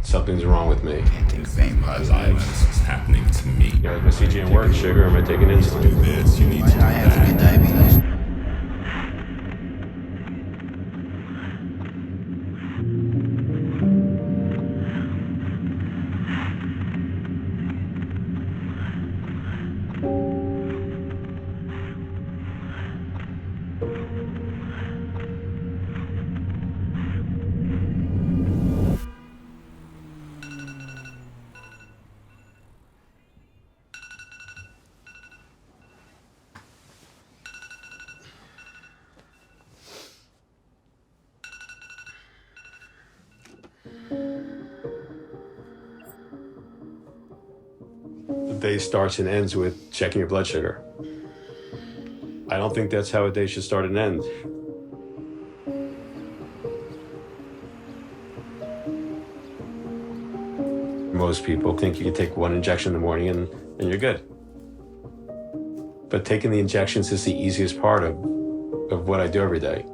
something's wrong with me. Can't think of any positive. Violence is happening to me. You know, is my CGM work, sugar, or am I taking Do insulin? this, you need Why to did I do have to get that. diabetes? The day starts and ends with checking your blood sugar. I don't think that's how a day should start and end. Most people think you can take one injection in the morning and you're good. But taking the injections is the easiest part of what I do every day.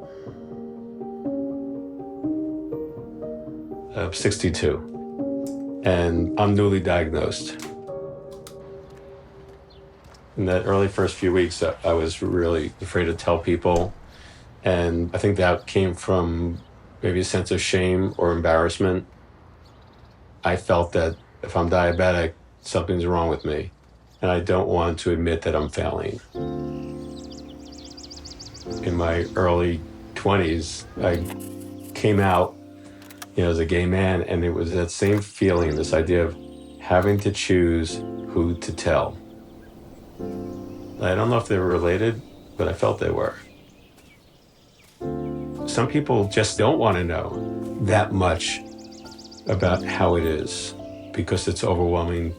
I'm 62, and I'm newly diagnosed. In that early first few weeks, I was really afraid to tell people. And I think that came from maybe a sense of shame or embarrassment. I felt that if I'm diabetic, something's wrong with me. And I don't want to admit that I'm failing. In my early 20s, I came out, as a gay man, and it was that same feeling, this idea of having to choose who to tell. I don't know if they were related, but I felt they were. Some people just don't want to know that much about how it is because it's overwhelming,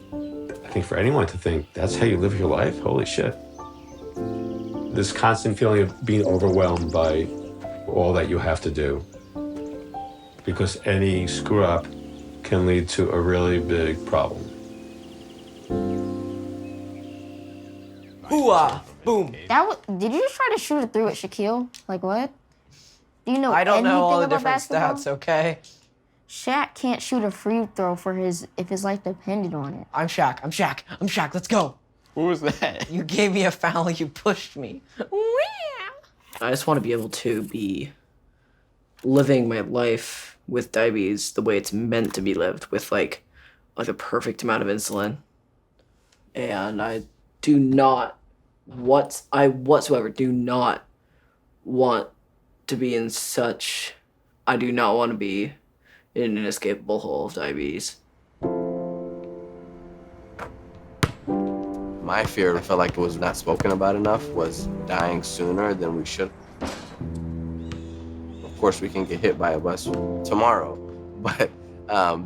I think, for anyone to think that's how you live your life. Holy shit. This constant feeling of being overwhelmed by all that you have to do, because any screw up can lead to a really big problem. Hooah! Boom! Did you just try to shoot it through at Shaquille? Like what? Do you know I don't know all the anything about different basketball? stats, okay? Shaq can't shoot a free throw if his life depended on it. I'm Shaq, let's go! Who was that? You gave me a foul, you pushed me. I just want to be able to be living my life with diabetes the way it's meant to be lived, with like a perfect amount of insulin. And I do not whatsoever do not want to be in such, I do not want to be in an inescapable hole of diabetes. My fear, I felt like it was not spoken about enough, was dying sooner than we should. Of course, we can get hit by a bus tomorrow, but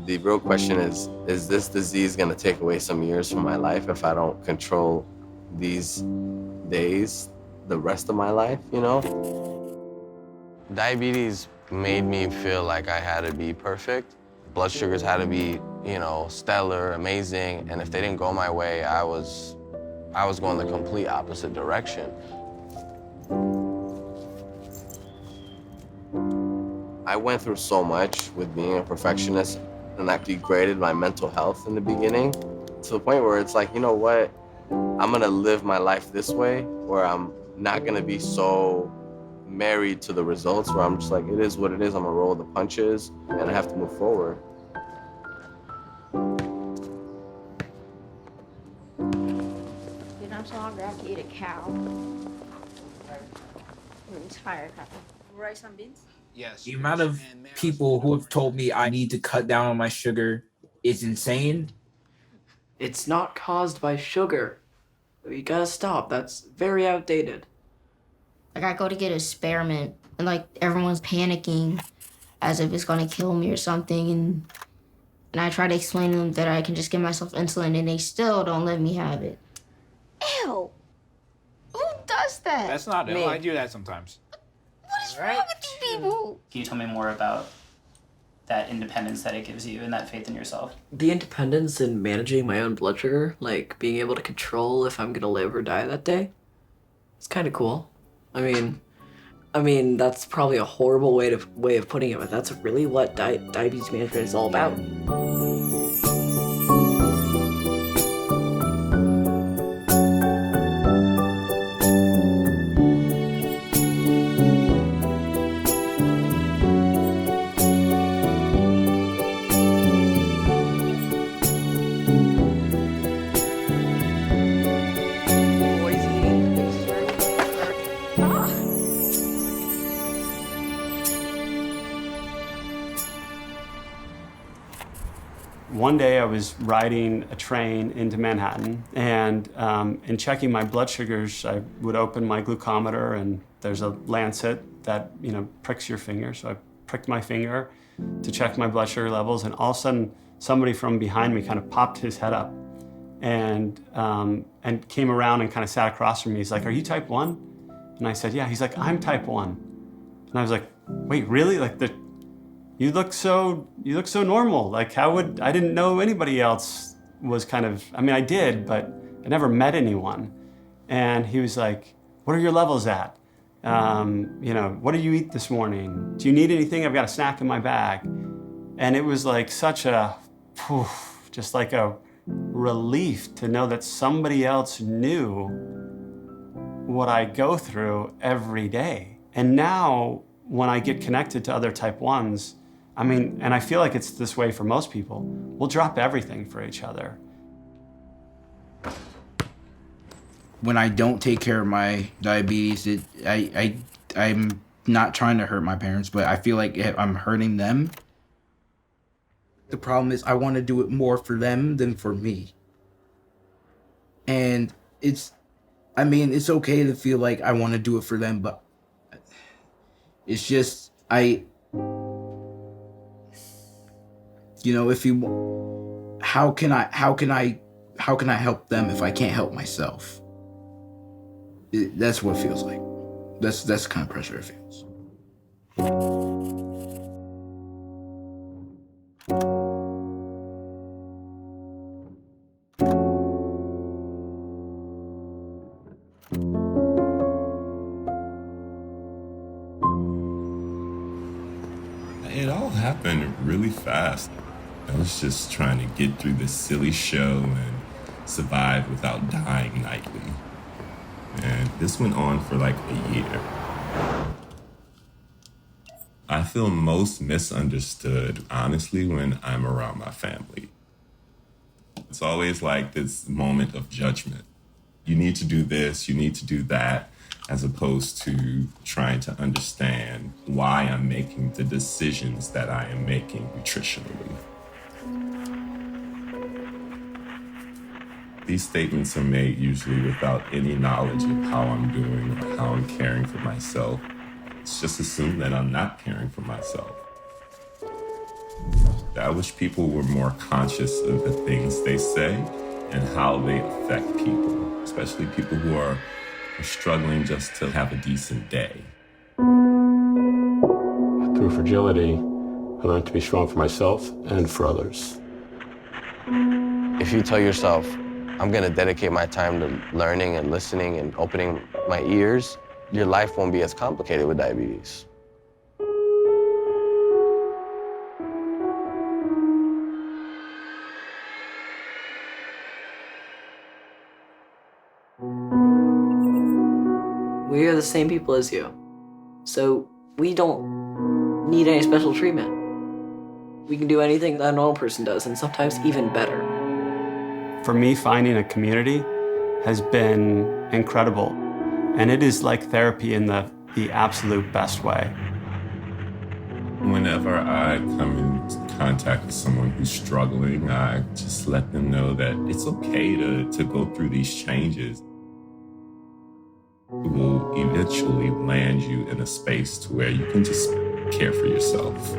the real question is this disease gonna take away some years from my life if I don't control these days the rest of my life, Diabetes made me feel like I had to be perfect. Blood sugars had to be, stellar, amazing, and if they didn't go my way, I was going the complete opposite direction. I went through so much with being a perfectionist, and that degraded my mental health in the beginning to the point where it's like, you know what? I'm gonna live my life this way, where I'm not gonna be so married to the results, where I'm just like, it is what it is, I'm gonna roll the punches, and I have to move forward. Dude, I'm so hungry, I could eat a cow. I'm tired. Rice and beans? Yes. The amount of people who have told me I need to cut down on my sugar is insane. It's not caused by sugar. You gotta stop. That's very outdated. Like, I go to get a spearmint, and, like, everyone's panicking as if it's gonna kill me or something, and I try to explain to them that I can just give myself insulin, and they still don't let me have it. Ew! Who does that? That's not Me. I do that sometimes. What is wrong with you people? Can you tell me more about that independence that it gives you and that faith in yourself? The independence in managing my own blood sugar, like being able to control if I'm gonna live or die that day, it's kind of cool. I mean, I mean, that's probably a horrible way of putting it, but that's really what diabetes management is all about. One day I was riding a train into Manhattan, and in checking my blood sugars, I would open my glucometer, and there's a lancet that pricks your finger. So I pricked my finger to check my blood sugar levels, and all of a sudden somebody from behind me kind of popped his head up and came around and kind of sat across from me. He's like, "Are you type 1?" And I said, "Yeah." He's like, "I'm type 1." And I was like, "Wait, really? Like you look so normal. Like I didn't know anybody else was kind of, I mean, I did, but I never met anyone." And he was like, "What are your levels at? What did you eat this morning? Do you need anything? I've got a snack in my bag." And it was like such a, just like a relief to know that somebody else knew what I go through every day. And now when I get connected to other type 1s, I mean, and I feel like it's this way for most people, we'll drop everything for each other. When I don't take care of my diabetes, I'm not trying to hurt my parents, but I feel like I'm hurting them. The problem is I want to do it more for them than for me. And it's okay to feel like I want to do it for them, but it's just, how can I help them if I can't help myself? That's what it feels like. That's the kind of pressure it feels. It all happened really fast. I was just trying to get through this silly show and survive without dying nightly. And this went on for like a year. I feel most misunderstood, honestly, when I'm around my family. It's always like this moment of judgment. You need to do this, you need to do that, as opposed to trying to understand why I'm making the decisions that I am making nutritionally. These statements are made usually without any knowledge of how I'm doing or how I'm caring for myself. It's just assumed that I'm not caring for myself. I wish people were more conscious of the things they say and how they affect people, especially people who are struggling just to have a decent day. Through fragility, I learned to be strong for myself and for others. If you tell yourself, I'm gonna dedicate my time to learning and listening and opening my ears, your life won't be as complicated with diabetes. We are the same people as you, so we don't need any special treatment. We can do anything that a normal person does, and sometimes even better. For me, finding a community has been incredible, and it is like therapy in the absolute best way. Whenever I come in contact with someone who's struggling, I just let them know that it's okay to go through these changes. It will eventually land you in a space to where you can just care for yourself.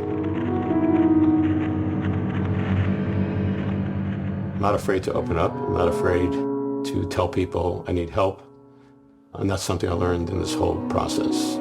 I'm not afraid to open up. I'm not afraid to tell people I need help. And that's something I learned in this whole process.